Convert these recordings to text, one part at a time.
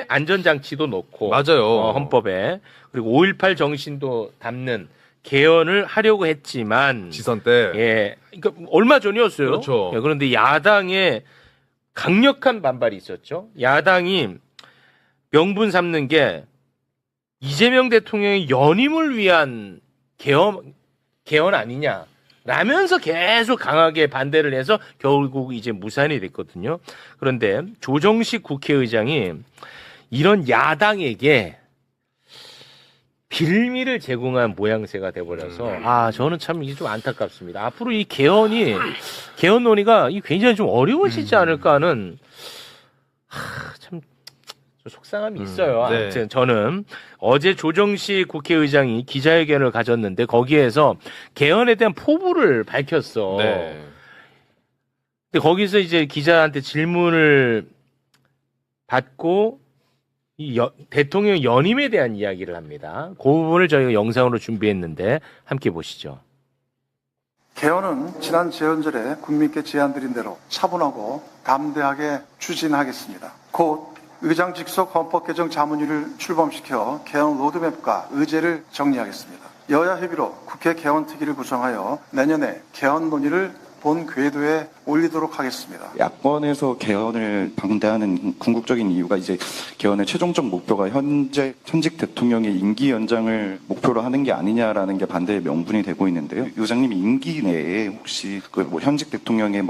안전장치도 놓고 맞아요. 헌법에 그리고 5.18 정신도 담는 개헌을 하려고 했지만 지선 때. 예, 그러니까 얼마 전이었어요. 그렇죠. 예, 그런데 야당의 강력한 반발이 있었죠. 야당이 명분 삼는 게 이재명 대통령의 연임을 위한 개헌 아니냐. 라면서 계속 강하게 반대를 해서 결국 이제 무산이 됐거든요. 그런데 조정식 국회의장이 이런 야당에게 빌미를 제공한 모양새가 돼버려서 저는 참 이게 좀 안타깝습니다. 앞으로 이 개헌 논의가 굉장히 좀 어려워지지 않을까 하는 참 속상함이 있어요. 네. 아무튼 저는 어제 조정식 국회의장이 기자회견을 가졌는데 거기에서 개헌에 대한 포부를 밝혔어. 네. 근데 거기서 이제 기자한테 질문을 받고 대통령 연임에 대한 이야기를 합니다. 그 부분을 저희가 영상으로 준비했는데 함께 보시죠. 개헌은 지난 재헌절에 국민께 제안드린 대로 차분하고 담대하게 추진하겠습니다. 곧 의장 직속 헌법 개정 자문위를 출범시켜 개헌 로드맵과 의제를 정리하겠습니다. 여야 협의로 국회 개헌 특위를 구성하여 내년에 개헌 논의를 본 궤도에 올리도록 하겠습니다. 야권에서 개헌을 반대하는 궁극적인 이유가 이제 개헌의 최종적 목표가 현재 현직 대통령의 임기 연장을 목표로 하는 게 아니냐라는 게 반대의 명분이 되고 있는데요. 의장님이 임기 내에 혹시 뭐 현직 대통령의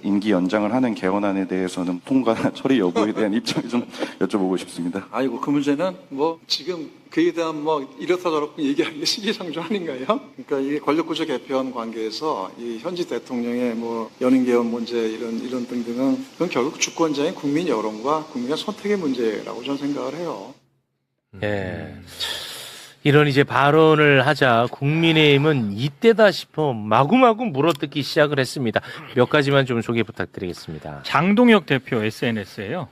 임기 연장을 하는 개헌안에 대해서는 통과나 처리 여부에 대한 입장을 좀 여쭤보고 싶습니다. 아이고 그 문제는 뭐 지금 그에 대한 이렇다 저렇다 얘기하는 게 시기상조 아닌가요? 그러니까 이게 권력구조 개편 관계에서 이 현직 대통령의 연임 개헌 문제 이런 등등은 그건 결국 주권자인 국민 여론과 국민의 선택의 문제라고 저는 생각을 해요. 예. 이런 이제 발언을 하자 국민의힘은 이때다 싶어 마구마구 물어뜯기 시작을 했습니다. 몇 가지만 좀 소개 부탁드리겠습니다. 장동혁 대표 SNS에요.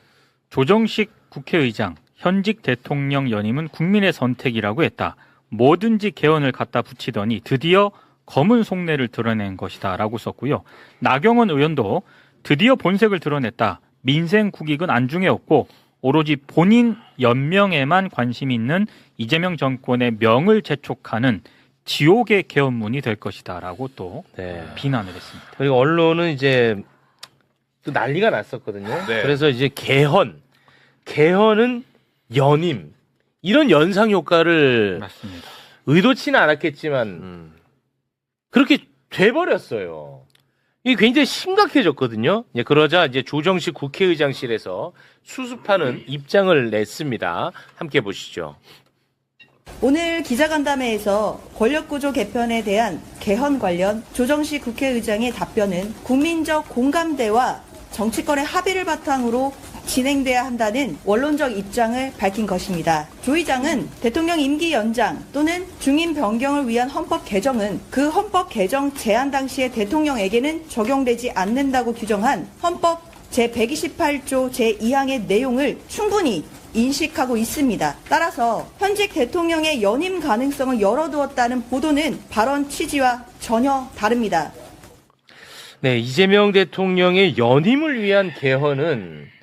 조정식 국회의장 현직 대통령 연임은 국민의 선택이라고 했다. 뭐든지 개헌을 갖다 붙이더니 드디어 검은 속내를 드러낸 것이다 라고 썼고요. 나경원 의원도 드디어 본색을 드러냈다. 민생 국익은 안중에 없고 오로지 본인 연명에만 관심이 있는 이재명 정권의 명을 재촉하는 지옥의 개헌문이 될 것이다 라고 또 비난을 했습니다. 그리고 언론은 이제 또 난리가 났었거든요. 네. 그래서 이제 개헌은 연임 이런 연상 효과를 맞습니다. 의도치는 않았겠지만 그렇게 돼버렸어요. 이게 굉장히 심각해졌거든요. 그러자 이제 조정식 국회의장실에서 수습하는 입장을 냈습니다. 함께 보시죠. 오늘 기자간담회에서 권력구조 개편에 대한 개헌 관련 조정식 국회의장의 답변은 국민적 공감대와 정치권의 합의를 바탕으로 진행돼야 한다는 원론적 입장을 밝힌 것입니다. 조 의장은 대통령 임기 연장 또는 중임 변경을 위한 헌법 개정은 그 헌법 개정 제안 당시에 대통령에게는 적용되지 않는다고 규정한 헌법 제128조 제2항의 내용을 충분히 인식하고 있습니다. 따라서 현직 대통령의 연임 가능성을 열어두었다는 보도는 발언 취지와 전혀 다릅니다. 네, 이재명 대통령의 연임을 위한 개헌은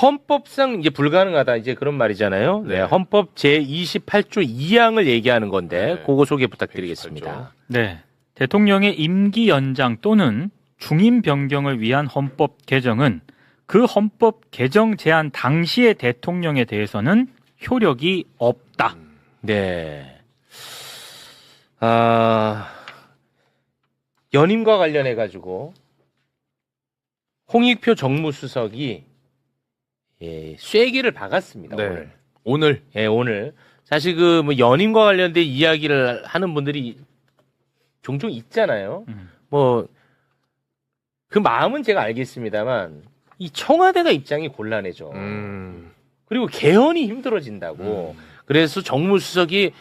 헌법상 이제 불가능하다 이제 그런 말이잖아요. 네, 헌법 제28조 2항을 얘기하는 건데 그거 소개 부탁드리겠습니다. 네, 대통령의 임기 연장 또는 중임 변경을 위한 헌법 개정은 그 헌법 개정 제안 당시의 대통령에 대해서는 효력이 없다. 네. 연임과 관련해 가지고 홍익표 정무수석이 쐐기를 박았습니다. 네. 오늘. 오늘. 사실 연임과 관련된 이야기를 하는 분들이 종종 있잖아요. 그 마음은 제가 알겠습니다만 이 청와대가 입장이 곤란해져. 그리고 개헌이 힘들어진다고. 그래서 정무수석이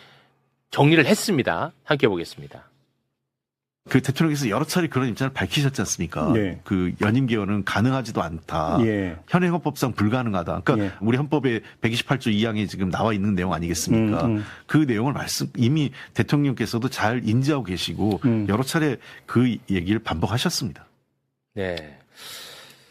정리를 했습니다. 함께 보겠습니다. 그 대통령께서 여러 차례 그런 입장을 밝히셨지 않습니까? 네. 그 연임 개헌은 가능하지도 않다. 예. 현행 헌법상 불가능하다. 그러니까 우리 헌법에 128조 2항에 지금 나와 있는 내용 아니겠습니까? 그 내용을 이미 대통령께서도 잘 인지하고 계시고 여러 차례 그 얘기를 반복하셨습니다. 네.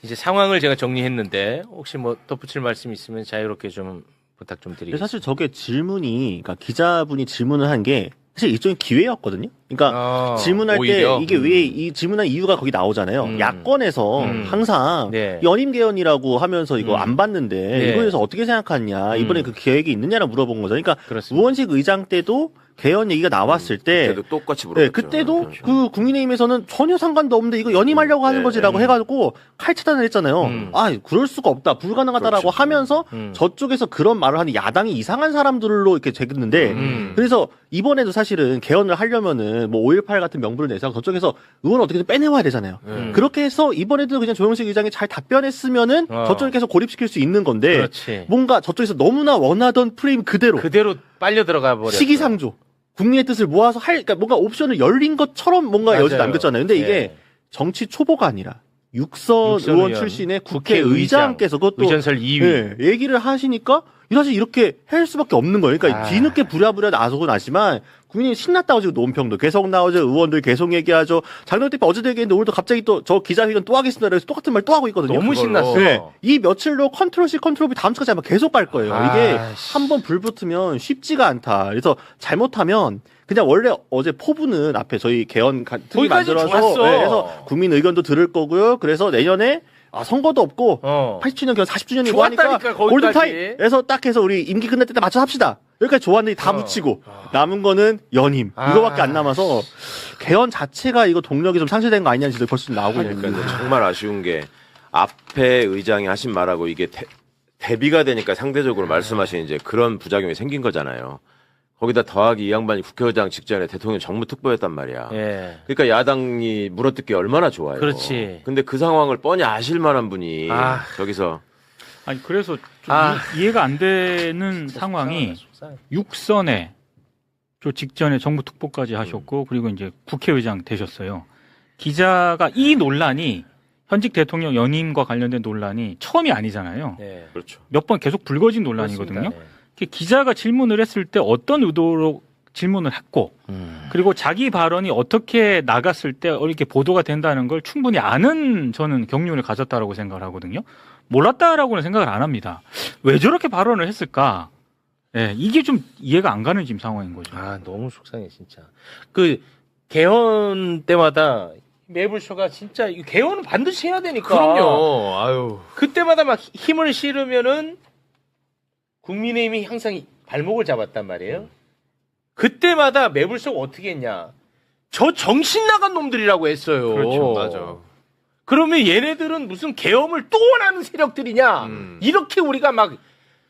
이제 상황을 제가 정리했는데 혹시 뭐 덧붙일 말씀 있으면 자유롭게 좀 부탁 좀 근데 드리겠습니다. 사실 저게 질문이, 그러니까 기자분이 질문을 한 게 사실 일종의 기회였거든요. 그러니까 질문할 오히려? 때 이게 왜 이 질문한 이유가 거기 나오잖아요. 야권에서 항상 네. 연임개헌이라고 하면서 이거 안 봤는데 네. 이거에 대해서 어떻게 생각하냐. 이번에 그 계획이 있느냐라고 물어본 거죠. 그러니까 그렇습니다. 우원식 의장 때도 개헌 얘기가 나왔을 때 그때도 똑같이 물었죠. 네, 그때도 그 국민의힘에서는 전혀 상관도 없는데 이거 연임하려고 하는 거지라고 해가지고 칼차단을 했잖아요. 아, 그럴 수가 없다, 불가능하다라고 그렇죠. 하면서 저쪽에서 그런 말을 하는 야당이 이상한 사람들로 이렇게 되겠는데 그래서 이번에도 사실은 개헌을 하려면은 뭐 5.18 같은 명분을 내서 저쪽에서 의원 어떻게든 빼내와야 되잖아요. 그렇게 해서 이번에도 그냥 조영식 의장이 잘 답변했으면은 저쪽을 계속 고립시킬 수 있는 건데 그렇지. 뭔가 저쪽에서 너무나 원하던 프레임 그대로 빨려 들어가 버렸어. 시기상조. 국민의 뜻을 모아서 그러니까 뭔가 옵션을 열린 것처럼 뭔가 맞아요. 여지 남겼잖아요. 근데 이게 네. 정치 초보가 아니라 육선 의원 의원, 출신의 국회의장, 국회의장께서 그것도 의전설 2위. 예, 얘기를 하시니까 사실 이렇게 할 수밖에 없는 거예요. 그러니까 뒤늦게 부랴부랴 나서고 나지만 국민이 신났다고 지금 논평도 계속 나오죠. 의원들 계속 얘기하죠. 장동혁 대표 어제도 얘기했는데 오늘도 갑자기 또 저 기자회견 또 하겠습니다. 그래서 똑같은 말 또 하고 있거든요. 너무 그걸로. 신났어. 네. 이 며칠로 컨트롤 C 컨트롤 V 다음 주까지 아마 계속 갈 거예요. 이게 씨. 한번 불 붙으면 쉽지가 않다. 그래서 잘못하면 그냥 원래 어제 포부는 앞에 저희 개헌 특위 거기까지 만들어서 좋았어. 그래서 국민 의견도 들을 거고요. 그래서 내년에 선거도 없고 87년 개헌 40주년이고 하니까 좋았다니까, 거기까지. 골든타임에서 딱 해서 우리 임기 끝날 때 맞춰 합시다. 여기까지 좋았는데 다 묻히고 남은 거는 연임 이거밖에 안 남아서 개헌 자체가 이거 동력이 좀 상실된 거 아니냐는 지도 벌써 나오고 있는 그러니까 거예요. 정말 아쉬운 게 앞에 의장이 하신 말하고 이게 대비가 되니까 상대적으로 말씀하신 이제 그런 부작용이 생긴 거잖아요. 거기다 더하기 이 양반이 국회의장 직전에 대통령 정무특보였단 말이야. 예. 그러니까 야당이 물어뜯기 얼마나 좋아요. 그렇지. 근데 그 상황을 뻔히 아실 만한 분이 저기서 아니 그래서 좀 이해가 안 되는 상황이 육선에 저 직전에 정부 특보까지 하셨고 그리고 이제 국회의장 되셨어요. 기자가 이 논란이 현직 대통령 연임과 관련된 논란이 처음이 아니잖아요. 네. 그렇죠. 몇 번 계속 불거진 논란이거든요. 그렇습니다. 네. 기자가 질문을 했을 때 어떤 의도로 질문을 했고 그리고 자기 발언이 어떻게 나갔을 때 이렇게 보도가 된다는 걸 충분히 아는 저는 경륜을 가졌다라고 생각을 하거든요. 몰랐다라고는 생각을 안 합니다. 왜 저렇게 발언을 했을까? 예, 이게 좀 이해가 안 가는 지금 상황인 거죠. 너무 속상해 진짜. 그 개헌 때마다 매불쇼가 진짜 이 개헌은 반드시 해야 되니까. 그럼요. 아유. 그때마다 막 힘을 실으면은 국민의힘이 항상 발목을 잡았단 말이에요. 그때마다 매불쇼가 어떻게 했냐? 저 정신 나간 놈들이라고 했어요. 그렇죠. 맞아. 그러면 얘네들은 무슨 계엄을 또 원하는 세력들이냐? 이렇게 우리가 막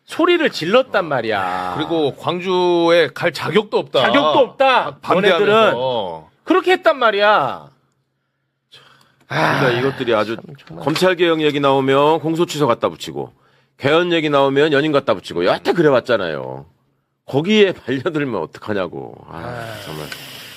소리를 질렀단 말이야. 그리고 광주에 갈 자격도 없다. 자격도 없다. 반대하면서. 너네들은 그렇게 했단 말이야. 그러니까 이것들이 아주 검찰 개혁 얘기 나오면 공소취소 갖다 붙이고 개헌 얘기 나오면 연임 갖다 붙이고 여하튼 그래왔잖아요. 거기에 발려들면 어떡하냐고. 정말.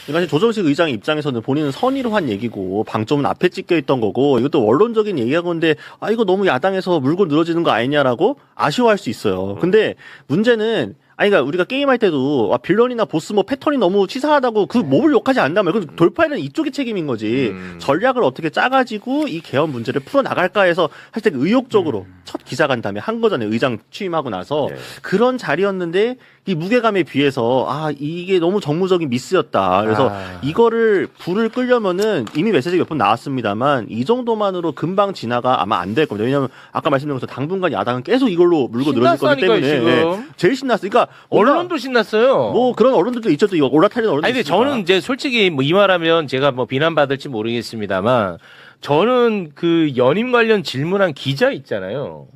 그러니까 조정식 의장 입장에서는 본인은 선의로 한 얘기고 방점은 앞에 찍혀 있던 거고 이것도 원론적인 얘기한 건데 이거 너무 야당에서 물고 늘어지는 거 아니냐라고 아쉬워할 수 있어요. 근데 문제는 그러니까 우리가 게임할 때도 빌런이나 보스 패턴이 너무 치사하다고 그 몹을 욕하지 않는다면 그건 돌파에는 이쪽이 책임인 거지. 전략을 어떻게 짜가지고 이 개헌 문제를 풀어나갈까 해서 사실 되게 의욕적으로 첫 기자간담회 한 거잖아요. 의장 취임하고 나서 그런 자리였는데 이 무게감에 비해서 이게 너무 정무적인 미스였다. 그래서 이거를 불을 끌려면은 이미 메시지가 몇 번 나왔습니다만 이 정도만으로 금방 지나가 아마 안 될 겁니다. 왜냐하면 아까 말씀드린 것처럼 당분간 야당은 계속 이걸로 물고 늘어질 거기 때문에 지금. 제일 신났으니까. 그러니까 언론도 신났어요. 뭐 그런 언론들도 있죠. 또 올라타리는 언론도 근데 있으니까. 저는 이제 솔직히 이 말하면 제가 비난받을지 모르겠습니다만 저는 그 연임 관련 질문한 기자 있잖아요.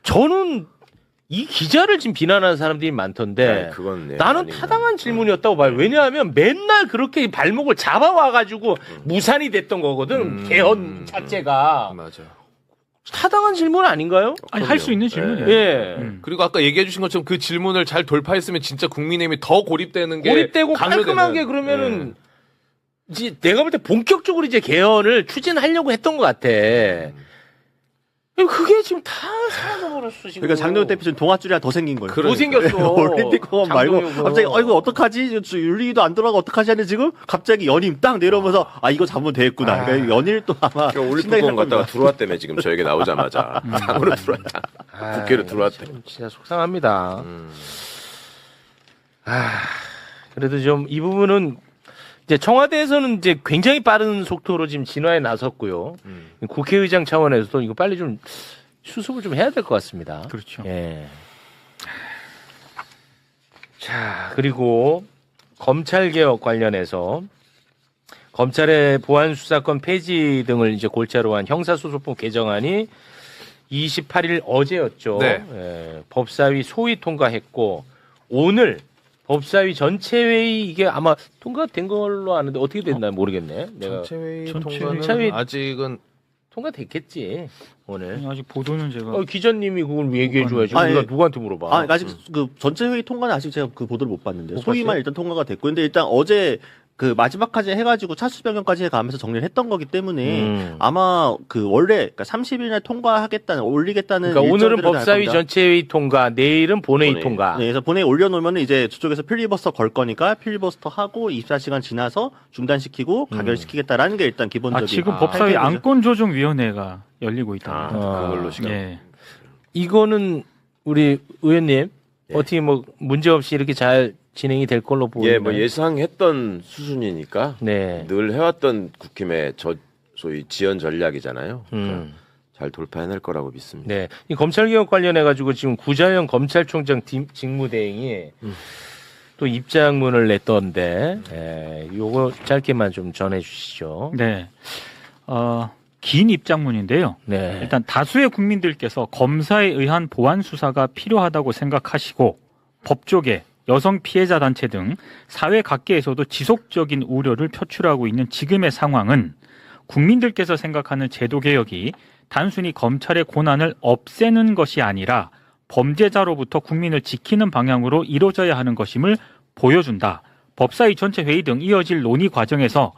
저는 이 기자를 지금 비난하는 사람들이 많던데 그건 나는 타당한 질문이었다고 봐요. 왜냐하면 맨날 그렇게 발목을 잡아와가지고 무산이 됐던 거거든. 개헌 자체가. 맞아. 타당한 질문 아닌가요? 아니 할 수 있는 질문이에요. 예. 그리고 아까 얘기해 주신 것처럼 그 질문을 잘 돌파했으면 진짜 국민의힘이 더 고립되는 게 고립되고 강요되는. 깔끔하게 그러면은 이제 내가 볼 때 본격적으로 이제 개헌을 추진하려고 했던 것 같아. 그게 지금 다 사라져버렸어 지금. 그러니까 장동혁 대표 지금 동아줄이랑 더 생긴 거예요. 더 생겼어. 올림픽 공원 말고 장동혁은. 갑자기 이거 어떡하지? 윤리위도 안 돌아가 어떡하지 하는데 지금 갑자기 연임 딱 내려오면서 이거 잡으면 되겠구나. 그러니까 연일 또 아마 그러니까 올림픽 공원 갔다가 들어왔다며 지금 저에게 나오자마자 당으로 들어왔다. 국회로 들어왔다. 진짜 속상합니다. 그래도 좀 이 부분은 이제 청와대에서는 이제 굉장히 빠른 속도로 지금 진화에 나섰고요. 국회의장 차원에서도 이거 빨리 좀 수습을 좀 해야 될 것 같습니다. 그렇죠. 예. 자, 그리고 검찰 개혁 관련해서 검찰의 보안 수사권 폐지 등을 이제 골자로 한 형사소송법 개정안이 28일 어제였죠. 네. 예, 법사위 소위 통과했고 오늘 법사위 전체 회의 이게 아마 통과된 걸로 아는데 어떻게 됐나 모르겠네. 내가 전체회의 전체 통과는 회의- 아직은 통과됐겠지 오늘. 아직 보도는 제가 기자님이 그걸 얘기해 줘야지. 아니, 우리가 누구한테 물어봐. 아직 그 전체 회의 통과는 아직 제가 그 보도를 못 봤는데 못 소위만 봤어요? 일단 통과가 됐고 근데 일단 어제 그 마지막까지 해가지고 차수 변경까지 해가면서 정리를 했던 거기 때문에 아마 그 원래 그러니까 30일날 통과하겠다는 올리겠다는 그러니까 오늘은 일정들을 할 법사위 겁니다. 전체 회의 통과, 내일은 본회의 본회의. 통과. 네, 그래서 본회의 올려놓으면 이제 저쪽에서 필리버스터 걸 거니까 필리버스터 하고 24시간 지나서 중단시키고 가결시키겠다라는 게 일단 기본적인. 지금 법사위 탈퇴죠. 안건조정위원회가 열리고 있답니다. 그걸로 시간. 예. 이거는 우리 의원님 어떻게 뭐 문제 없이 이렇게 잘 진행이 될 걸로 보이나요? 예, 뭐 예상했던 수준이니까 네. 늘 해왔던 국힘의 소위 지연 전략이잖아요. 그러니까 잘 돌파해낼 거라고 믿습니다. 네. 이 검찰개혁 관련해 가지고 지금 구자영 검찰총장 직무대행이 또 입장문을 냈던데, 요거 짧게만 좀 전해주시죠. 네. 긴 입장문인데요. 네. 일단 다수의 국민들께서 검사에 의한 보안 수사가 필요하다고 생각하시고 법조계, 여성 피해자 단체 등 사회 각계에서도 지속적인 우려를 표출하고 있는 지금의 상황은 국민들께서 생각하는 제도 개혁이 단순히 검찰의 권한을 없애는 것이 아니라 범죄자로부터 국민을 지키는 방향으로 이루어져야 하는 것임을 보여준다. 법사위 전체 회의 등 이어질 논의 과정에서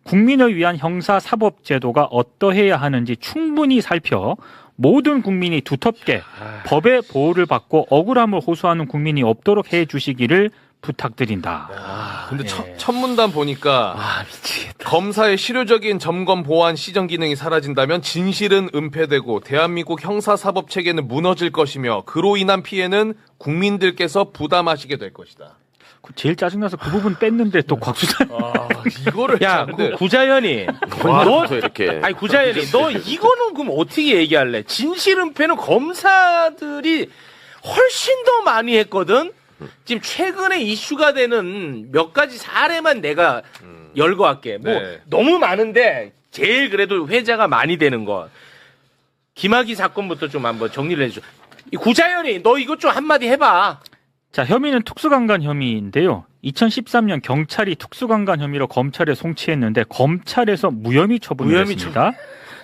국민을 위한 형사사법제도가 어떠해야 하는지 충분히 살펴 모든 국민이 두텁게 법의 보호를 받고 억울함을 호소하는 국민이 없도록 해주시기를 부탁드린다. 근데 첫 문단 보니까 미치겠다. 검사의 실효적인 점검 보완 시정 기능이 사라진다면 진실은 은폐되고 대한민국 형사사법 체계는 무너질 것이며 그로 인한 피해는 국민들께서 부담하시게 될 것이다. 제일 짜증나서 그 부분 뺐는데 또 곽수산. 이거를 야, 근데 구자연이. 너 이렇게 아니, 구자연이. 너 이거는 그럼 어떻게 얘기할래? 진실은폐는 검사들이 훨씬 더 많이 했거든? 지금 최근에 이슈가 되는 몇 가지 사례만 내가 열거할게. 뭐, 네. 너무 많은데, 제일 그래도 회자가 많이 되는 것. 김학의 사건부터 좀 한번 정리를 해줘. 이 구자연이, 너 이것 좀 한마디 해봐. 자, 혐의는 특수강간 혐의인데요. 2013년 경찰이 특수강간 혐의로 검찰에 송치했는데 검찰에서 무혐의 처분을 무혐의 했습니다.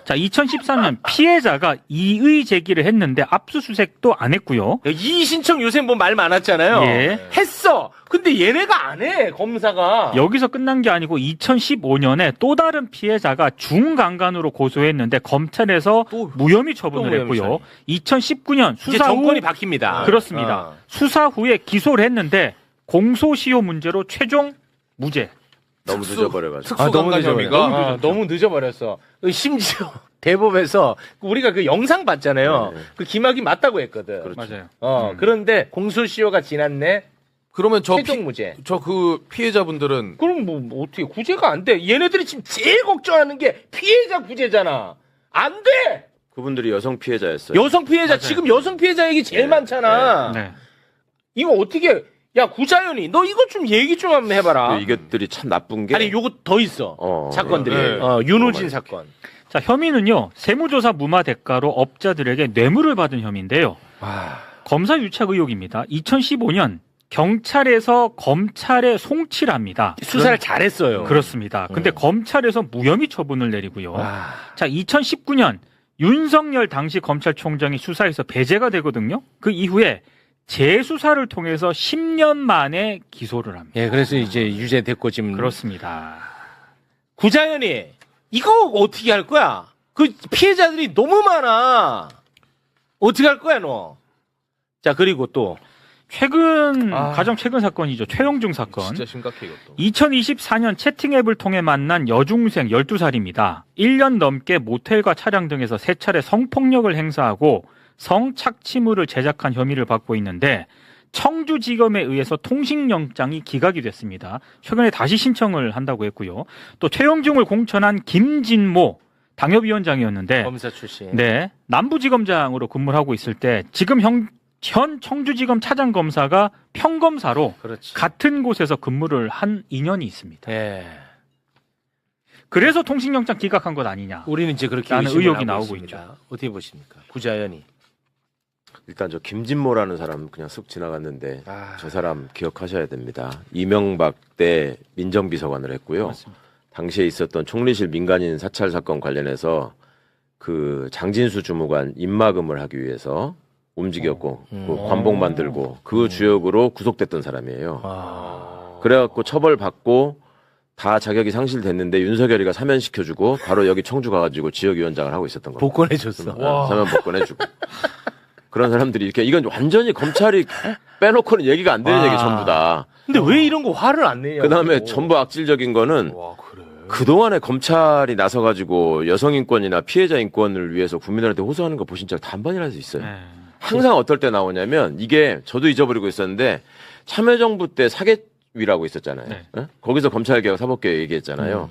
자, 2013년 피해자가 이의 제기를 했는데 압수수색도 안 했고요. 이의 신청 요새 뭐 말 많았잖아요. 예. 했어. 근데 얘네가 안 해, 검사가. 여기서 끝난 게 아니고 2015년에 또 다른 피해자가 중강간으로 고소했는데 검찰에서 무혐의 처분을 또 무혐의 했고요. 2019년 이제 수사 후 정권이 바뀝니다. 그렇습니다. 수사 후에 기소를 했는데 공소시효 문제로 최종 무죄. 너무 늦어버려가지고. 특수강간 혐의가 너무 늦어버렸어. 심지어 대법에서 우리가 그 영상 봤잖아요. 그 김학이 맞다고 했거든. 맞아요. 그런데 공소시효가 지났네. 그러면 최종 무죄. 저 그 피해자분들은 그럼 뭐 어떻게 구제가 안 돼? 얘네들이 지금 제일 걱정하는 게 피해자 구제잖아. 안 돼. 그분들이 여성 피해자였어요. 여성 피해자 지금 여성 피해자 얘기 제일 많잖아. 네. 이거 어떻게? 야 구자연이 너 이거 좀 얘기 좀 한번 해봐라. 이것들이 참 나쁜 게 아니 요거 더 있어. 사건들이. 네. 윤호진 사건. 자, 혐의는요. 세무조사 무마 대가로 업자들에게 뇌물을 받은 혐의인데요. 검사 유착 의혹입니다. 2015년 경찰에서 검찰에 송치를 합니다. 수사를 잘했어요. 그렇습니다. 근데 검찰에서 무혐의 처분을 내리고요. 자, 2019년 윤석열 당시 검찰총장이 수사에서 배제가 되거든요. 그 이후에 재수사를 통해서 10년 만에 기소를 합니다. 예, 그래서 이제 유죄됐고 지금 그렇습니다. 구자연이 이거 어떻게 할 거야? 그 피해자들이 너무 많아. 어떻게 할 거야 너? 자 그리고 또 가장 최근 사건이죠. 최영중 사건. 진짜 심각해 이것도. 2024년 채팅 앱을 통해 만난 여중생 12살입니다. 1년 넘게 모텔과 차량 등에서 3차례 성폭력을 행사하고 성착취물을 제작한 혐의를 받고 있는데 청주지검에 의해서 통신영장이 기각이 됐습니다. 최근에 다시 신청을 한다고 했고요. 또 최영중을 공천한 김진모 당협위원장이었는데 검사 출신. 네, 남부지검장으로 근무를 하고 있을 때 지금 현 청주지검 차장검사가 평검사로 그렇지. 같은 곳에서 근무를 한 인연이 있습니다. 예. 그래서 통신영장 기각한 것 아니냐. 우리는 이제 그렇게 라는 의심을 의혹이 하고 나오고 있습니다. 있죠. 어떻게 보십니까? 구자연이. 일단 저 김진모라는 사람 그냥 쓱 지나갔는데 아. 저 사람 기억하셔야 됩니다. 이명박 때 민정비서관을 했고요. 맞습니다. 당시에 있었던 총리실 민간인 사찰 사건 관련해서 그 장진수 주무관 입막음을 하기 위해서 움직였고 그 관복 만들고 그 주역으로 구속됐던 사람이에요. 그래갖고 처벌받고 다 자격이 상실됐는데 윤석열이가 사면시켜주고 바로 여기 청주 가가지고 지역위원장을 하고 있었던 겁니다. 복권해줬어. 사면 복권해주고 그런 사람들이 이렇게 이건 완전히 검찰이 빼놓고는 얘기가 안 되는 얘기 전부 다. 근데 왜 이런 거 화를 안 내냐고. 그다음에 전부 악질적인 거는 와 그래. 그동안에 검찰이 나서가지고 여성 인권이나 피해자 인권을 위해서 국민들한테 호소하는 거 보신 적 단번이라도 있어요. 네. 항상 어떨 때 나오냐면 이게 저도 잊어버리고 있었는데 참여정부 때 사개위라고 있었잖아요. 네. 어? 거기서 검찰개혁 사법개혁 얘기했잖아요.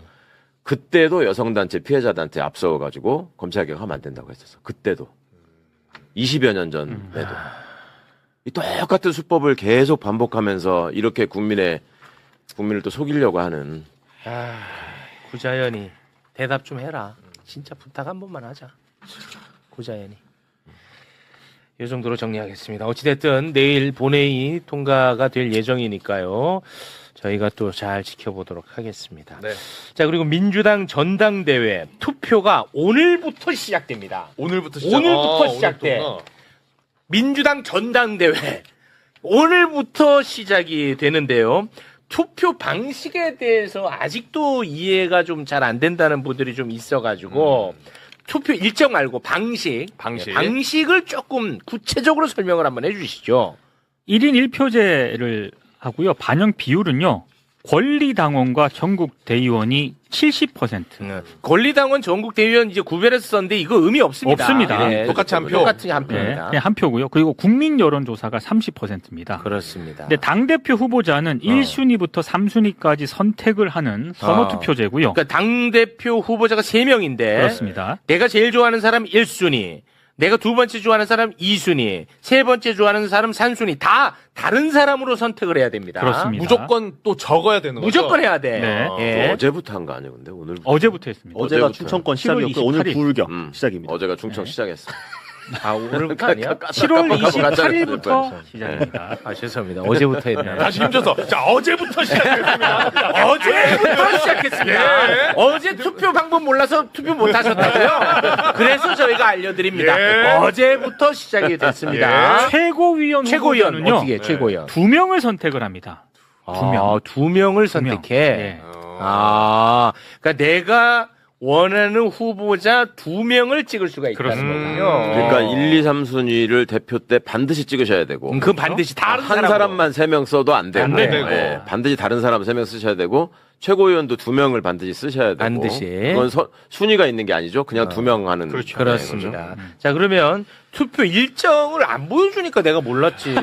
그때도 여성단체 피해자단체 앞서가지고 검찰개혁하면 안 된다고 했었어. 그때도 20여 년 전에도 이 똑같은 수법을 계속 반복하면서 이렇게 국민을 또 속이려고 하는. 구자연이 대답 좀 해라. 진짜 부탁 한 번만 하자. 구자연이. 이 정도로 정리하겠습니다. 어찌됐든 내일 본회의 통과가 될 예정이니까요. 저희가 또 잘 지켜보도록 하겠습니다. 네. 자, 그리고 민주당 전당대회 투표가 오늘부터 시작됩니다. 오늘부터 시작돼. 민주당 전당대회 오늘부터 시작이 되는데요. 투표 방식에 대해서 아직도 이해가 좀 잘 안 된다는 분들이 좀 있어가지고 투표 일정 말고 방식을 조금 구체적으로 설명을 한번 해주시죠. 1인 1표제를 하고요. 반영 비율은요. 권리당원과 전국 대의원이 70%. 권리당원 전국 대의원 이제 구별해서 썼는데 이거 의미 없습니다. 없습니다. 네, 똑같이 한 표. 똑같이 한 네, 표입니다. 그냥 한 표고요. 그리고 국민 여론조사가 30%입니다. 그렇습니다. 근데 당대표 후보자는 1순위부터 3순위까지 선택을 하는 선호투표제고요. 그러니까 당대표 후보자가 3명인데 그렇습니다. 내가 제일 좋아하는 사람 1순위, 내가 두 번째 좋아하는 사람 2순위, 세 번째 좋아하는 사람 3순위 다 다른 사람으로 선택을 해야 됩니다. 그렇습니다. 무조건 또 적어야 되는 거죠. 무조건 해야 돼. 네. 예. 어제부터 한 거 아니에요, 근데 오늘 어제부터 했습니다. 어제가 어제부터. 충청권 7월 시작이었고 오늘 28일. 부울경 음. 시작입니다. 어제가 충청 시작했어. 아, 오늘부터 아니야? 7월 깜빡깜빡 28일부터 시작입니다. 아, 죄송합니다. 어제부터 했네요. 다시 힘줘서. 자, 어제부터 시작했습니다. 어제부터 시작했습니다. 어제 투표 방법 몰라서 투표 못 하셨다고요? 그래서 저희가 알려드립니다. 어제부터 시작이 됐습니다. 최고위원 최고위원 후보자는요. 어떻게 최고위원? 2명을 선택을 합니다. 2명. 2명을 선택해. 네. 그러니까 내가 원하는 후보자 2명을 찍을 수가 있다는 그렇습니다. 거군요. 그러니까 1, 2, 3순위를 대표 때 반드시 찍으셔야 되고 그건 반드시 다른 한 사람으로. 사람만 3명 써도 안 되고, 안 되고. 예, 반드시 다른 사람 3명 쓰셔야 되고 최고위원도 2명을 반드시 쓰셔야 되고 반드시. 그건 순위가 있는 게 아니죠. 그냥 2명 하는 그렇죠. 그렇습니다. 자, 그러면 투표 일정을 안 보여주니까 내가 몰랐지.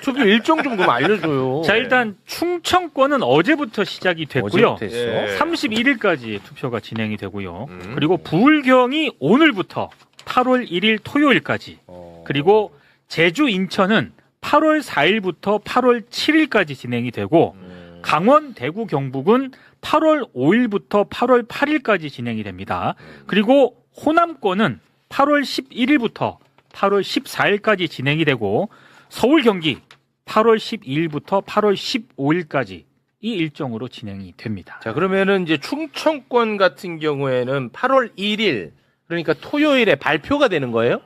투표 일정 좀 그럼 알려줘요. 자, 일단 충청권은 어제부터 시작이 됐고요. 어제부터 했어. 예. 31일까지 투표가 진행이 되고요. 그리고 부울경이 오늘부터 8월 1일 토요일까지. 그리고 제주, 인천은 8월 4일부터 8월 7일까지 진행이 되고 강원, 대구, 경북은 8월 5일부터 8월 8일까지 진행이 됩니다. 그리고 호남권은 8월 11일부터 8월 14일까지 진행이 되고 서울, 경기 8월 12일부터 8월 15일까지 이 일정으로 진행이 됩니다. 자, 그러면은 이제 충청권 같은 경우에는 8월 1일 그러니까 토요일에 발표가 되는 거예요?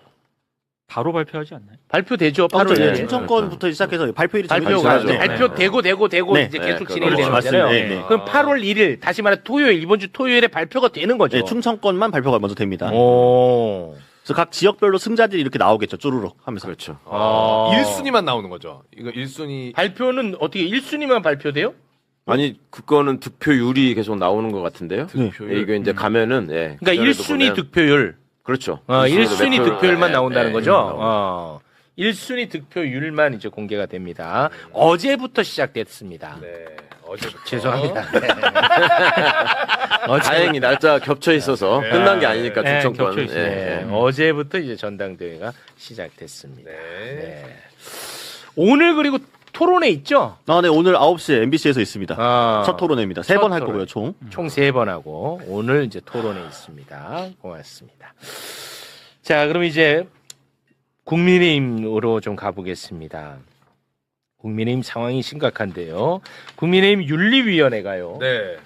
바로 발표하지 않나요? 발표되죠. 8월 맞죠? 1일. 충청권부터 시작해서 발표일이 발표가 발표하죠. 발표되고 네. 이제 계속 네, 진행되는 그렇죠. 거잖아요. 맞습니다. 네, 네. 그럼 8월 1일 다시 말해 토요일 이번 주 토요일에 발표가 되는 거죠. 네, 충청권만 발표가 먼저 됩니다. 오. 그래서 각 지역별로 승자들이 이렇게 나오겠죠. 쭈루룩 하면서. 그렇죠. 1순위만 나오는 거죠. 이거 1순위 발표는 어떻게 1순위만 발표돼요? 아니 그거는 득표율이 계속 나오는 것 같은데요. 예, 이게 이제 가면은 예. 그러니까 기사에도 1순위 보면 득표율. 그렇죠. 1순위 득표율만 예, 나온다는 예, 거죠. 나옵니다. 1순위 득표율만 이제 공개가 됩니다. 어제부터 시작됐습니다. 네. 어제부터 죄송합니다. 다행히 날짜 겹쳐 있어서 끝난 게 아니니까 네, 충청권. 겹쳐 있어요. 네. 어제부터 이제 전당대회가 시작됐습니다. 네. 오늘 그리고 토론회 있죠? 네, 오늘 9시에 MBC에서 있습니다. 첫 토론회입니다. 세 첫 번 할 토론. 거고요, 총. 총 3번 하고 오늘 이제 토론회 있습니다. 고맙습니다. 자, 그럼 이제 국민의힘으로 좀 가보겠습니다. 국민의힘 상황이 심각한데요. 국민의힘 윤리위원회가요. 네.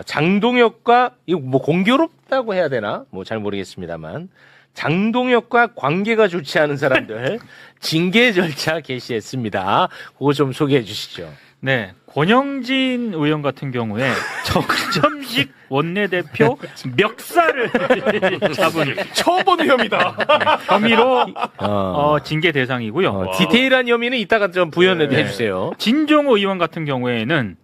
장동혁과 이거 뭐 공교롭다고 해야 되나? 뭐 잘 모르겠습니다만 장동혁과 관계가 좋지 않은 사람들 징계 절차 개시했습니다. 그거 좀 소개해 주시죠. 네, 권영진 의원 같은 경우에 정점식 원내대표 멱살을 잡은 처음 보는 혐의다. 혐의로 징계 대상이고요. 디테일한 혐의는 이따가 좀 부연해 주세요. 진종호 의원 같은 경우에는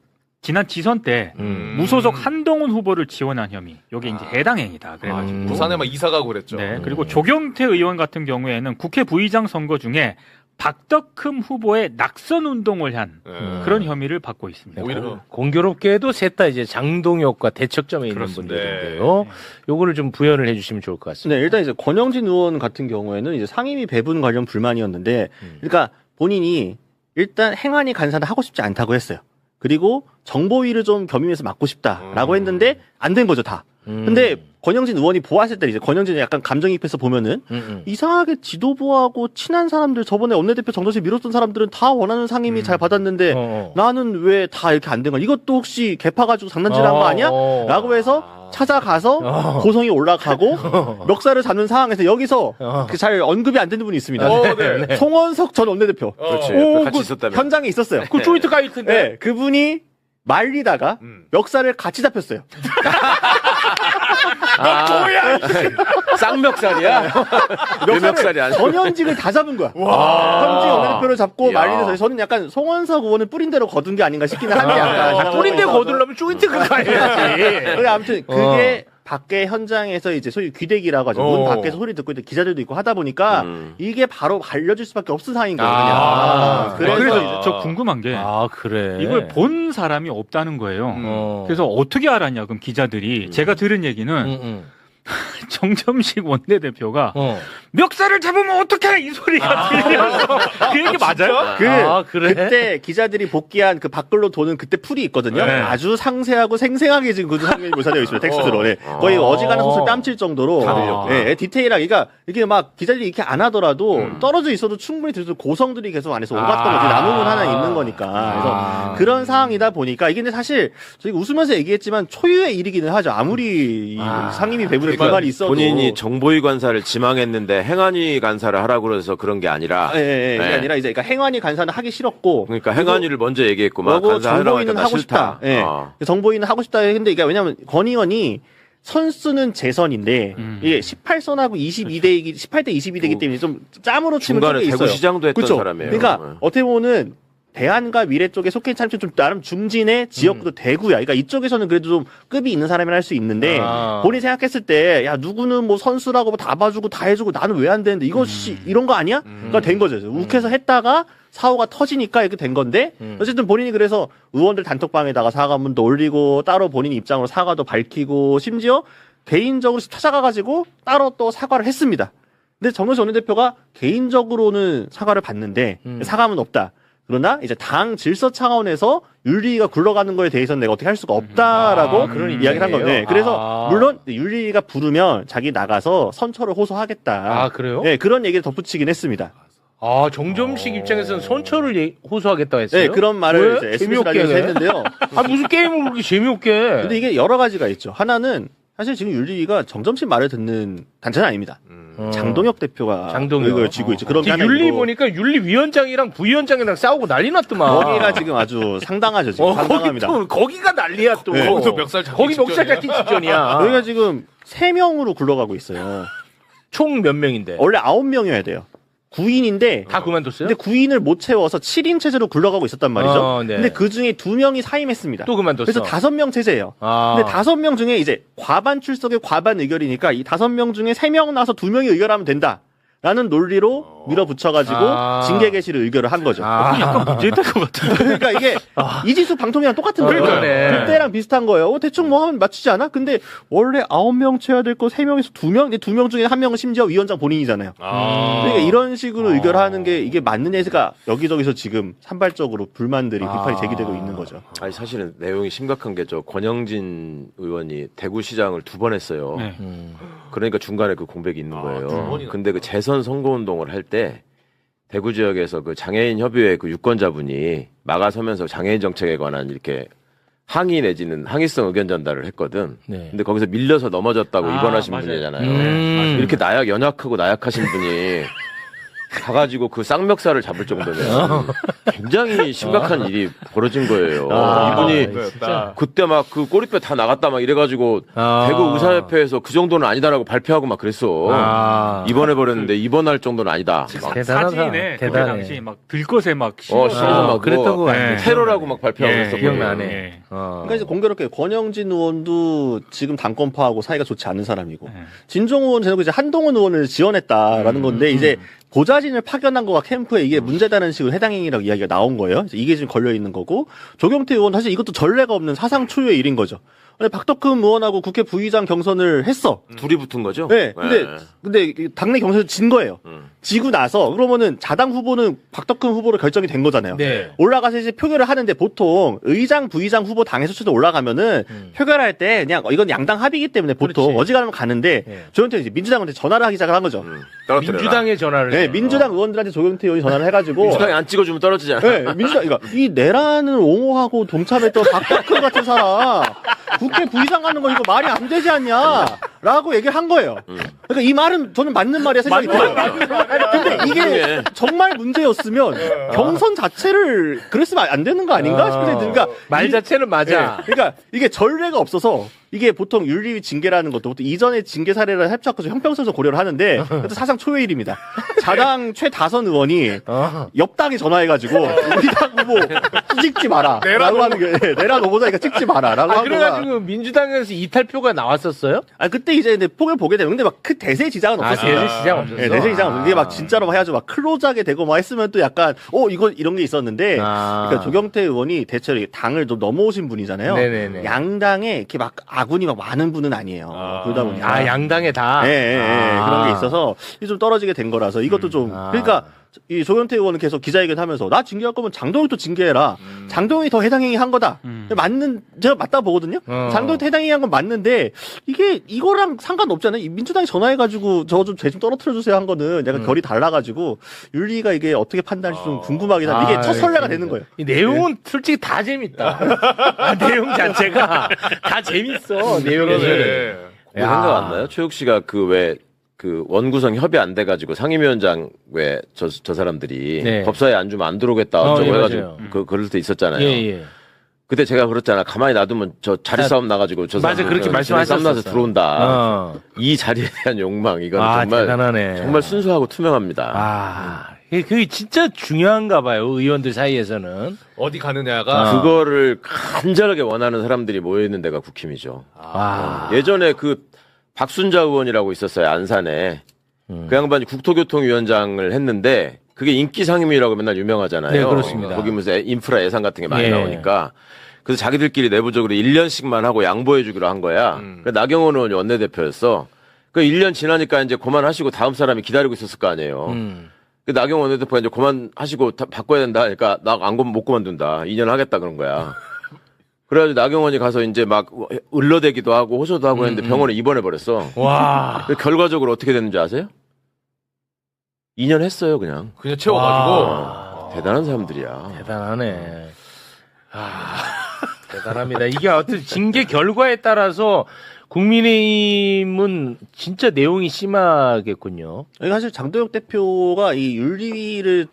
지난 지선 때 무소속 한동훈 후보를 지원한 혐의, 여기 이제 해당 행위다. 그래가지고 부산에 막 이사 가고 그랬죠. 네, 그리고 조경태 의원 같은 경우에는 국회 부의장 선거 중에 박덕흠 후보의 낙선 운동을 한 그런 혐의를 받고 있습니다. 오히려 공교롭게도 셋 다 이제 장동혁과 대척점에 있는 그렇습니다. 분들인데요. 요거를 좀 부연을 해주시면 좋을 것 같습니다. 네, 일단 이제 권영진 의원 같은 경우에는 이제 상임위 배분 관련 불만이었는데, 그러니까 본인이 일단 행안위 간사는 하고 싶지 않다고 했어요. 그리고 정보위를 좀 겸임해서 맡고 싶다라고 했는데 안 된 거죠, 다. 근데 권영진 의원이 보았을 때 이제 권영진이 약간 감정이입해서 보면은 이상하게 지도부하고 친한 사람들, 저번에 원내대표 정도씩 밀었던 사람들은 다 원하는 상임위 잘 받았는데 나는 왜 다 이렇게 안 된 거야? 이것도 혹시 개파 가지고 장난질한 거 아니야? 라고 해서 찾아가서 고성이 올라가고 멱살을 잡는 상황에서 여기서 잘 언급이 안 되는 분이 있습니다. 네. 송원석 전 원내대표. 그렇지. 같이 있었다면. 현장에 있었어요. 그 조인트 가 있던데. 네, 그분이 말리다가 멱살을 같이 잡혔어요. 뭐야? 쌍멱살이야? 묘멱살이 아니야. 전현직을 다 잡은 거야. 현직 원내대표를 잡고 이야. 말리면서 저는 약간 송원석 의원은 뿌린 대로 거둔 게 아닌가 싶기는 한데 약간 뿌린데 거두려면 조인트가 가야지. 근데 아무튼 그게 밖에 현장에서 이제 소위 귀대기라고 하죠. 문 밖에서 소리 듣고 있는 기자들도 있고 하다 보니까 이게 바로 알려질 수밖에 없은 상황인 거거든요. 그래서 저 궁금한 게 그래. 이걸 본 사람이 없다는 거예요. 그래서 어떻게 알았냐, 그럼 기자들이. 제가 들은 얘기는 정점식 원내대표가 멱살을 잡으면 어떡해! 이 소리가 들려서. 그 얘기 맞아요? 그때 기자들이 복귀한 그 밖으로 도는 그때 풀이 있거든요. 네. 아주 상세하고 생생하게 지금 그 장면이 묘사되어 있습니다. 텍스트로. 네. 거의 어지간한 소설 땀칠 정도로. 네, 디테일하게. 그러니까 이게 막 기자들이 이렇게 안 하더라도 떨어져 있어도 충분히 들을 수 고성들이 계속 안에서 오갔던 거지. 남은 하나 있는 거니까. 그래서 그런 상황이다 보니까 이게 근데 사실 저희 웃으면서 얘기했지만 초유의 일이기는 하죠. 아무리 이 상임위 배분에 불만이 있어도. 본인이 정보위 관사를 지망했는데 행안위 간사를 하라고 그래서 그런 게 아니라. 그게 아니라 이제 그러니까 행안위 간사는 하기 싫었고. 그러니까 행안위를 먼저 얘기했구만. 그리고 간사 하라고 정보위는 하니까 하고 싫다. 싶다. 예. 정보위는 하고 싶다 했는데 이게 왜냐면 권 의원이 선수는 재선인데 이게 18선하고 22대이기 18대 22대이기 때문에 좀 짬으로 치면 중간에 게 있어요. 대구시장도 했던 그쵸? 사람이에요. 그러니까 어떻게 보면은 대한과 미래 쪽에 속해 있는 사람이 좀 나름 중진의 지역도 대구야. 그러니까 이쪽에서는 그래도 좀 급이 있는 사람이라 할 수 있는데 본인이 생각했을 때 야 누구는 뭐 선수라고 뭐 다 봐주고 다 해주고 나는 왜 안 되는데 이거 이런 거 아니야? 그러니까 된 거죠. 욱해서 했다가 사고가 터지니까 이렇게 된 건데 어쨌든 본인이 그래서 의원들 단톡방에다가 사과문도 올리고 따로 본인 입장으로 사과도 밝히고 심지어 개인적으로 찾아가가지고 따로 또 사과를 했습니다. 근데 정동식 원내대표가 개인적으로는 사과를 받는데 사과문 없다. 그러나 이제 당 질서 차원에서 윤리위가 굴러가는 거에 대해서는 내가 어떻게 할 수가 없다라고 그런 이야기를 한 입장이에요? 건데 그래서 물론 윤리위가 부르면 자기 나가서 선처를 호소하겠다. 그래요? 네, 그런 얘기를 덧붙이긴 했습니다. 정점식 입장에서는 선처를 호소하겠다고 했어요? 네, 그런 말을 왜? 이제 재미없게 SBS라디오에서 해? 했는데요. 무슨 게임을 그렇게 재미없게. 근데 이게 여러 가지가 있죠. 하나는 사실 지금 윤리위가 정점식 말을 듣는 단체는 아닙니다. 장동혁 대표가 이걸 쥐고 있죠. 그런 게 하나 윤리 있고. 보니까 윤리위원장이랑 부위원장이랑 싸우고 난리 났더만. 거기가 지금 아주 상당하죠. 지금 상당합니다. 거기가 난리야 또. 거기서 멱살 잡기 거기 멱살 잡기 직전이야. 여기가 지금 3명으로 굴러가고 있어요. 총 몇 명인데? 원래 9명이어야 돼요. 9인인데 다 그만뒀어요? 근데 9인을 못 채워서 7인 체제로 굴러가고 있었단 말이죠. 네. 근데 그 중에 2명이 사임했습니다. 또 그만뒀어. 그래서 5명 체제예요. 근데 5명 중에 이제 과반 출석에 과반 의결이니까 이 5명 중에 3명 나서 2명이 의결하면 된다. 라는 논리로 밀어붙여가지고 징계 개시를 의결을 한 거죠. 약간 문제될 것 같은데. 그러니까 이게 이지수 방통위랑 똑같은 거예요. 그때랑 비슷한 거예요. 대충 뭐 하면 맞추지 않아? 근데 원래 9명 채워야 될 거 3명에서 2명? 근데 2명 중에 1명은 심지어 위원장 본인이잖아요. 그러니까 이런 식으로 의결하는 게 이게 맞느냐가 여기저기서 지금 산발적으로 불만들이 비판이 제기되고 있는 거죠. 아니 사실은 내용이 심각한 게 저 권영진 의원이 대구시장을 2번 했어요. 네. 그러니까 중간에 그 공백이 있는 거예요. 2번이나. 근데 그 재선 선거운동을 할 때 대구 지역에서 그 장애인 협의회 그 유권자분이 막아서면서 장애인 정책에 관한 이렇게 항의 내지는 항의성 의견 전달을 했거든. 네. 근데 거기서 밀려서 넘어졌다고 입원하신 맞아요. 분이잖아요. 이렇게 연약하고 나약하신 분이 가가지고 그 쌍멱살을 잡을 정도면 굉장히 심각한 일이 벌어진 거예요. 이분이 그때 막 그 꼬리뼈 다 나갔다 막 이래가지고 대구 의사협회에서 그 정도는 아니다라고 발표하고 막 그랬어. 입원해버렸는데 입원할 정도는 아니다. 막 대단하다. 사진에 그때 대단해. 당시 막 들것에 막 실어서 막 그랬던 거 네. 같네. 테러라고 막 발표하고 예, 그랬었거든요. 기억나네. 그러니까 이제 공교롭게 권영진 의원도 지금 당권파하고 사이가 좋지 않은 사람이고 네. 진종호 의원 대놓고 이제 한동훈 의원을 지원했다라는 건데 이제 보좌진을 파견한 거가 캠프에 이게 문제다는 식으로 해당 행위라고 이야기가 나온 거예요. 이게 지금 걸려 있는 거고 조경태 의원 사실 이것도 전례가 없는 사상 초유의 일인 거죠. 근데 박덕흠 의원하고 국회 부의장 경선을 했어. 둘이 붙은 거죠? 네. 근데 당내 경선에서 진 거예요. 지고 나서 그러면은 자당 후보는 박덕흠 후보로 결정이 된 거잖아요. 네. 올라가서 이제 표결을 하는데 보통 의장, 부의장 후보 당에서 수도 올라가면은 표결할 때 그냥 이건 양당 합의이기 때문에 보통 그렇지. 어지간하면 가는데 네. 조경태 이제 민주당한테 전화를 하기 시작을 한 거죠. 떨어뜨려라. 민주당에 전화를 네, 해요. 민주당 의원들한테 조경태 의원이 전화를 해가지고 민주당이 안 찍어주면 떨어지잖아. 네, 민주당, 그러니까 이 내란을 옹호하고 동참했던 박덕흠 같은 사람 국회 부의장 가는 거 이거 말이 안 되지 않냐?라고 얘기를 한 거예요. 그러니까 이 말은 저는 맞는 말이야 생각이 들어요. 근데 이게 정말 문제였으면 경선 자체를 그랬으면 안 되는 거 아닌가 싶은 생각이 드니까 말 자체는 맞아. 그러니까 이게 전례가 없어서 이게 보통 윤리위 징계라는 것도 보통 이전의 징계 사례를 합쳐서 형평성에서 고려를 하는데 그것도 사상 초유의 일입니다. 자당 최다선 의원이 옆당에 전화해가지고 우리 당 후보 찍지 마라 라고 하는 게 내란 후보자니까 찍지 마라 라고 하는 거가 그래가지고 민주당에서 이탈표가 나왔었어요? 그때 이제 폭을 보게 되면 근데 막 그 대세 지장은 없었어요. 대세 지장 없었어. 네, 대세 지장은 없었어요. 이게 막 진짜로 막 해가지고 막 클로즈하게 되고 막 했으면 또 약간 이거 이런 게 있었는데 그러니까 조경태 의원이 대체로 당을 좀 넘어오신 분이잖아요. 네네네. 양당에 이렇게 막 아군이 막 많은 분은 아니에요. 그러다 보니까 양당에 다. 그런 게 있어서 좀 떨어지게 된 거라서 이것도 좀 그러니까 이 조경태 의원은 계속 기자회견하면서 나 징계할 거면 장동혁도 징계해라. 장동혁이 더 해당 행위 한 거다. 제가 맞다 보거든요. 장동혁도 해당 행위 한 건 맞는데 이게 이거랑 상관없잖아요. 민주당이 전화해가지고 저 좀 죄 좀 떨어뜨려 주세요 한 거는 약간 결이 달라가지고 윤리가 이게 어떻게 판단할지 좀 궁금하긴 한데 이게 첫 선례가 되는 거예요. 이 내용은 솔직히 다 재밌다. 내용 자체가 다 재밌어. 내용이. 생각 안 나요? 최욱 씨가 그 원구성 협의 안 돼가지고 상임위원장 저 사람들이 네. 법사에 안 주면 안 들어오겠다 어쩌고 예, 해가지고 그럴 때 있었잖아요. 예. 그때 제가 그랬잖아. 가만히 놔두면 저 자리 싸움 나가지고 저 맞아, 사람 그렇게 자리 싸움 나서 말씀하셨었어요. 들어온다. 이 자리에 대한 욕망 이건 정말 대단하네. 정말 순수하고 투명합니다. 그게 진짜 중요한가 봐요. 의원들 사이에서는. 어디 가느냐가 그거를 간절하게 원하는 사람들이 모여 있는 데가 국힘이죠. 예전에 그 박순자 의원이라고 있었어요. 안산에. 그 양반이 국토교통위원장을 했는데 그게 인기 상임위라고 맨날 유명하잖아요. 네, 그렇습니다. 거기 무슨 인프라 예산 같은 게 많이 예. 나오니까. 그래서 자기들끼리 내부적으로 1년씩만 하고 양보해 주기로 한 거야. 나경원 의원이 원내대표였어. 그 1년 지나니까 이제 그만하시고 다음 사람이 기다리고 있었을 거 아니에요. 그 나경원 원내대표가 이제 그만하시고 바꿔야 된다 하니까 나 못 그만둔다. 2년 하겠다 그런 거야. 그래가지고 나경원이 가서 이제 막 을러대기도 하고 호소도 하고 했는데 병원에 입원해 버렸어. 와. 결과적으로 어떻게 됐는지 아세요? 2년 했어요, 그냥. 그냥 채워가지고 대단한 사람들이야. 대단하네. 대단합니다. 이게 어떤 징계 결과에 따라서 국민의힘은 진짜 내용이 심하겠군요. 사실 장도혁 대표가 이 윤리위를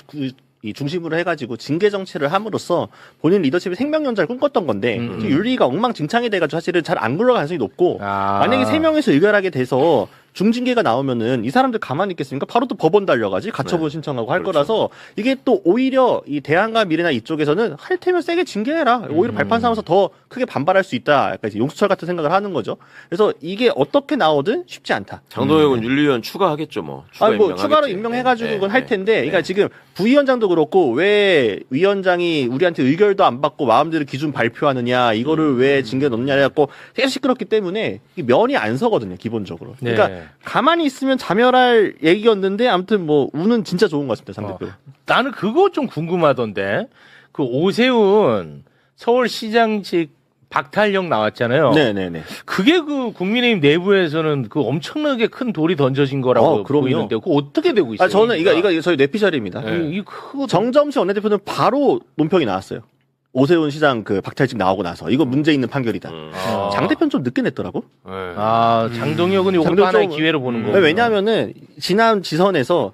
이 중심으로 해가지고 징계 정치를 함으로써 본인 리더십의 생명연자를 꿈꿨던 건데 윤리위가 엉망진창이 돼가지고 사실은 잘 안 굴러갈 가능성이 높고 만약에 3명에서 의결하게 돼서 중징계가 나오면은 이 사람들 가만히 있겠습니까? 바로 또 법원 달려가지 가처분 신청하고 할 거라서 이게 또 오히려 이 대한과 미래나 이쪽에서는 할 테면 세게 징계해라. 오히려 발판 삼아서 더 크게 반발할 수 있다. 약간 이제 용수철 같은 생각을 하는 거죠. 그래서 이게 어떻게 나오든 쉽지 않다. 장동혁은 윤리위원 추가하겠죠, 뭐. 추가로 임명해가지고 그건 할 텐데, 그러니까 지금 부위원장도 그렇고 왜 위원장이 우리한테 의결도 안 받고 마음대로 기준 발표하느냐, 이거를 왜 징계 넣느냐 해갖고 계속 시끄럽기 때문에 이 면이 안 서거든요, 기본적으로. 그러니까 네. 가만히 있으면 자멸할 얘기였는데 아무튼 뭐 운은 진짜 좋은 것 같습니다, 상대편. 나는 그거 좀 궁금하던데. 그 오세훈 서울시장직 박탈령 나왔잖아요. 네네네. 그게 그 국민의힘 내부에서는 그 엄청나게 큰 돌이 던져진 거라고 그럼요. 보이는데 그거 어떻게 되고 있어요? 저는 이거 저희 뇌피셜입니다. 이 그거 정점식 원내대표는 바로 논평이 나왔어요. 오세훈 시장 그 박탈직 나오고 나서 이거 문제 있는 판결이다. 장 대표는 좀 늦게 냈더라고. 장동혁은 요것도 장동혁 하나의 좀- 기회로 보는 거예요. 왜냐하면은 지난 지선에서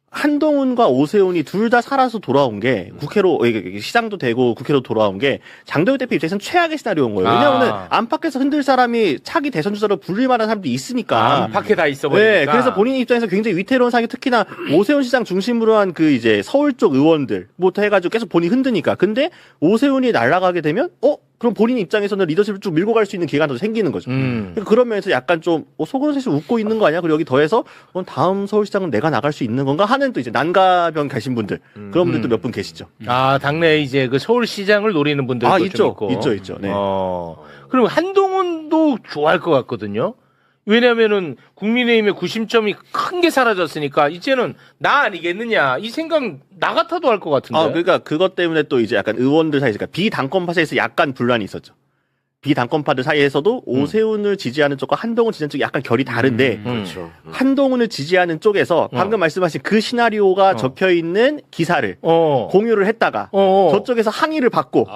한동훈과 오세훈이 둘 다 살아서 돌아온 게 국회로 시장도 되고 국회로 돌아온 게 장동혁 대표 입장에서는 최악의 시나리오인 거예요. 왜냐하면은 안팎에서 흔들 사람이 차기 대선 주자로 불릴 만한 사람도 있으니까. 안팎에 다 있어버리니까. 네, 그래서 본인 입장에서 굉장히 위태로운 상황이 특히나 오세훈 시장 중심으로 한 그 이제 서울 쪽 의원들부터 해가지고 계속 본인 흔드니까. 근데 오세훈이 날아가게 되면 그럼 본인 입장에서는 리더십을 쭉 밀고 갈 수 있는 기회가 더 생기는 거죠. 그러니까 그런 면에서 약간 좀 속으로 사실 웃고 있는 거 아니야? 그리고 여기 더해서 다음 서울시장은 내가 나갈 수 있는 건가 하는 또 이제 난가병 가신 분들 그런 분들도 몇 분 계시죠. 당내에 이제 그 서울시장을 노리는 분들도 좀 있죠. 네. 그럼 한동훈도 좋아할 것 같거든요. 왜냐면은 국민의힘의 구심점이 큰 게 사라졌으니까 이제는 나 아니겠느냐 이 생각 나 같아도 할 것 같은데. 그러니까 그것 때문에 또 이제 약간 의원들 사이에서 그러니까 비당권 파세에서 약간 분란이 있었죠. 비당권파들 사이에서도 오세훈을 지지하는 쪽과 한동훈 지지하는 쪽이 약간 결이 다른데 그렇죠. 한동훈을 지지하는 쪽에서 방금 말씀하신 그 시나리오가 적혀있는 기사를 공유를 했다가 저쪽에서 항의를 받고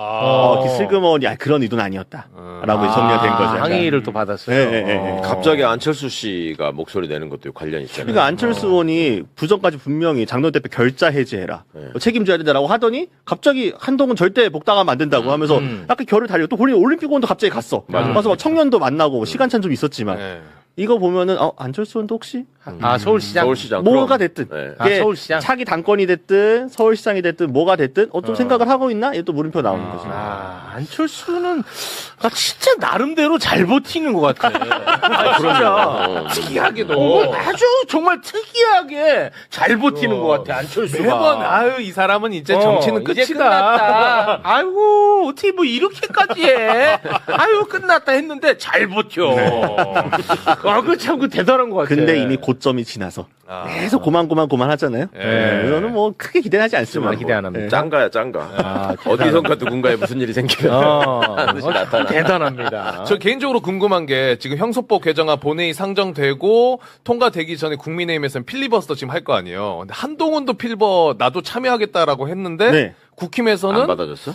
슬그머니 그런 의도는 아니었다라고 정리가 된 거죠. 항의를 또 받았어요. 네. 갑자기 안철수 씨가 목소리 내는 것도 관련이 있잖아요. 그러니까 안철수 의원이 부정까지 분명히 장동 대표 결자 해제해라. 책임져야 된다라고 하더니 갑자기 한동훈 절대 복당하면 안 된다고 하면서 약간 결을 달리고 또 본인 올림픽원도 갑자기 갔어. 가서 막 청년도 만나고 시간차는 좀 있었지만 이거 보면은 안철수 의원도 혹시 서울시장 뭐가 됐든 이게 서울시장 차기 당권이 됐든 서울시장이 됐든 뭐가 됐든 좀 생각을 하고 있나? 이게 또 물음표 나오는 거죠. 안철수는 진짜 나름대로 잘 버티는 것 같아. 진짜 특이하게도 아주 정말 특이하게 잘 버티는 것 같아. 안철수가 매번 이 사람은 이제 정치는 끝이다. 이제 끝났다. 아이고 어떻게 뭐 이렇게까지 해? 아유 끝났다 했는데 잘 버텨. 그거 참 대단한 것 같아. 근데 이미 고점이 지나서 계속 고만 하잖아요. 이거는 뭐 크게 기대하지 않습니다. 기대 안 합니다. 짱가야. 어디선가 누군가에 무슨 일이 생기면 반드시 나타나. 대단합니다. 저 개인적으로 궁금한 게 지금 형소법 개정안 본회의 상정되고 통과되기 전에 국민의힘에서는 필리버스터 지금 할 거 아니에요. 근데 한동훈도 필버 나도 참여하겠다라고 했는데 국힘에서는 안 받아줬어?